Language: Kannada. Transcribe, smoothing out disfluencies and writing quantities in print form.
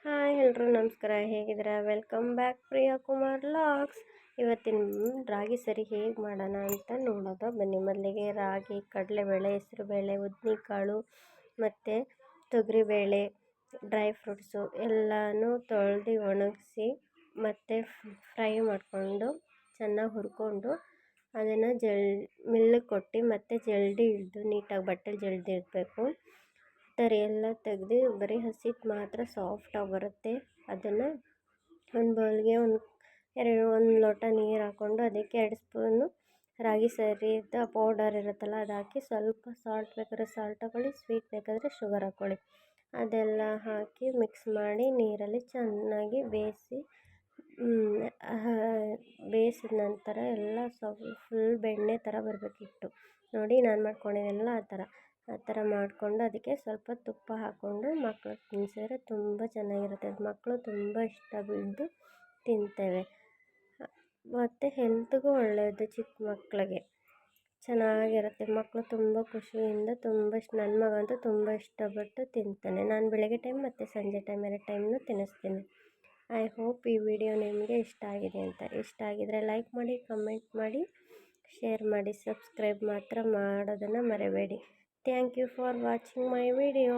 ಹಾಯ್ ಎಲ್ರು ನಮಸ್ಕಾರ, ಹೇಗಿದ್ದೀರಾ? Welcome back Priya Kumar logs. ಇವತ್ತಿನ ರಾಗಿ ಸರಿ ಹೇಗೆ ಮಾಡೋಣ ಅಂತ ನೋಡೋದು ಬನ್ನಿ. ಮೊದಲಿಗೆ ರಾಗಿ, ಕಡಲೆಬೇಳೆ, ಹೆಸರುಬೇಳೆ, ಉದ್ದಿನಕಾಳು ಮತ್ತು ತೊಗರಿಬೇಳೆ, ಡ್ರೈ ಫ್ರೂಟ್ಸು ಎಲ್ಲನೂ ತೊಳೆದು ಒಣಗಿಸಿ ಮತ್ತು ಫ್ರೈ ಮಾಡಿಕೊಂಡು ಚೆನ್ನಾಗಿ ಹುರ್ಕೊಂಡು ಅದನ್ನು ಮಿಲ್ಲಿಗೆ ಕೊಟ್ಟು ಮತ್ತು ಜಲ್ಡಿ ಹಿಡ್ದು ನೀಟಾಗಿ ಬಟ್ಟೆಲಿ ಜಲ್ದಿ ಇಡಬೇಕು. ತರಿ ಎಲ್ಲ ತೆಗೆದು ಬರೀ ಹಸಿಟ್ಟು ಮಾತ್ರ ಸಾಫ್ಟಾಗಿ ಬರುತ್ತೆ. ಅದನ್ನು ಒಂದು ಬೌಲ್ಗೆ ಒಂದು ಲೋಟ ನೀರು ಹಾಕ್ಕೊಂಡು ಅದಕ್ಕೆ 2 ಸ್ಪೂನು ರಾಗಿ ಸರಿದ ಪೌಡರ್ ಇರುತ್ತಲ್ಲ ಅದು ಹಾಕಿ, ಸ್ವಲ್ಪ ಸಾಲ್ಟ್ ಬೇಕಾದ್ರೆ ಸಾಲ್ಟ್ ಹಾಕ್ಕೊಳ್ಳಿ, ಸ್ವೀಟ್ ಬೇಕಾದರೆ ಶುಗರ್ ಹಾಕ್ಕೊಳ್ಳಿ. ಅದೆಲ್ಲ ಹಾಕಿ ಮಿಕ್ಸ್ ಮಾಡಿ ನೀರಲ್ಲಿ ಚೆನ್ನಾಗಿ ಬೇಯಿಸಿದ ನಂತರ ಎಲ್ಲ ಫುಲ್ ಬೆಣ್ಣೆ ಥರ ಬರಬೇಕಿತ್ತು. ನೋಡಿ ನಾನು ಮಾಡ್ಕೊಂಡಿದ್ದೆಲ್ಲ ಆ ಥರ ಮಾಡಿಕೊಂಡು ಅದಕ್ಕೆ ಸ್ವಲ್ಪ ತುಪ್ಪ ಹಾಕ್ಕೊಂಡು ಮಕ್ಳಿಗೆ ತಿನ್ನಿಸಿದ್ರೆ ತುಂಬ ಚೆನ್ನಾಗಿರುತ್ತೆ. ಮಕ್ಕಳು ತುಂಬ ಇಷ್ಟ ಬಿದ್ದು ತಿಂತೇವೆ ಮತ್ತು ಹೆಲ್ತ್ಗೂ ಒಳ್ಳೆಯದು. ಚಿಕ್ಕ ಮಕ್ಕಳಿಗೆ ಚೆನ್ನಾಗಿರುತ್ತೆ. ಮಕ್ಕಳು ತುಂಬ ಖುಷಿಯಿಂದ ನನ್ನ ಮಗಂತೂ ತುಂಬ ಇಷ್ಟಪಟ್ಟು ತಿಂತಾನೆ. ನಾನು ಬೆಳಗ್ಗೆ ಟೈಮ್ ಮತ್ತು ಸಂಜೆ ಟೈಮ್ 2 ಟೈಮ್ನೂ ತಿನ್ನಿಸ್ತೀನಿ. ಐ ಹೋಪ್ ಈ ವಿಡಿಯೋ ನಿಮಗೆ ಇಷ್ಟ ಆಗಿದೆ ಅಂತ. ಇಷ್ಟ ಆಗಿದರೆ ಲೈಕ್ ಮಾಡಿ, ಕಮೆಂಟ್ ಮಾಡಿ, ಶೇರ್ ಮಾಡಿ, ಸಬ್ಸ್ಕ್ರೈಬ್ ಮಾತ್ರ ಮಾಡೋದನ್ನು ಮರಿಬೇಡಿ. Thank you for watching my video.